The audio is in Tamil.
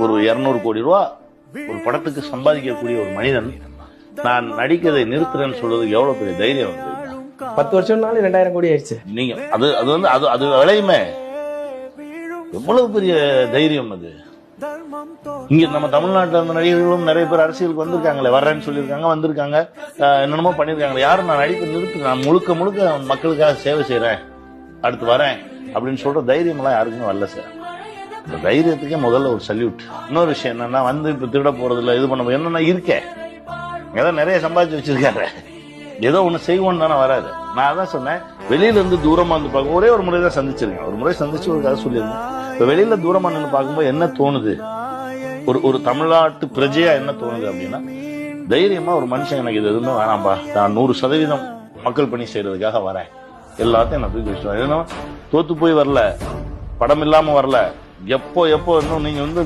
ஒரு 200 கோடி ரூபா ஒரு படத்துக்கு சம்பாதிக்கக்கூடிய ஒரு மனிதன் நான் நடிக்கிறதை நிறுத்துறேன்னு சொல்றது எவ்வளவு பெரிய தைரியம் வந்து 10 வருஷம்னாலும் 2000 கோடி ஆயிடுச்சு. நீங்க அது அது வந்து அது அது விளையுமே எவ்வளவு பெரிய தைரியம் அது. இங்க நம்ம தமிழ்நாட்டில் இருந்த நடிகர்களும் நிறைய பேர் அரசியலுக்கு வந்திருக்காங்களே, வர்றேன்னு சொல்லியிருக்காங்க, வந்திருக்காங்க, என்னென்னமோ பண்ணிருக்காங்க. யாரும் நான் நடிப்பை நிறுத்து, நான் முழுக்க முழுக்க மக்களுக்காக சேவை செய்யறேன், அடுத்து வரேன் அப்படின்னு சொல்ற தைரியம் எல்லாம் யாருக்குமே வரல சார். இந்த தைரியத்துக்கே முதல்ல ஒரு சல்யூட். இன்னொரு விஷயம் என்னன்னா, வந்து இப்ப திருட போறது இல்லை, இது பண்ண என்னன்னா இருக்கேன் ஏதோ நிறைய சம்பாதிச்சு வச்சிருக்காரு, ஏதோ ஒண்ணு செய்வோன்னு தானே வராது. நான் அதான் சொன்னேன், வெளியில இருந்து தூரமா வந்து பார்க்க ஒரே ஒரு முறை தான் சந்திச்சிருக்கேன், ஒரு முறை சந்திச்சு ஒரு கதை சொல்லியிருந்தேன். இப்ப வெளியில தூரமா நின்று பார்க்கும்போது என்ன தோணுது, ஒரு தமிழ்நாட்டு பிரஜையா என்ன தோணுது அப்படின்னா, தைரியமா ஒரு மனுஷன் எனக்கு இது எதுவுமே வேணாம்பா, நான் 100% மக்கள் பணி செய்யறதுக்காக வரேன், எல்லாத்தையும் நான் தூக்கி வச்சுருவேன். தோத்து போய் வரல, படம் இல்லாம வரல, எப்போ இன்னும் நீங்க வந்து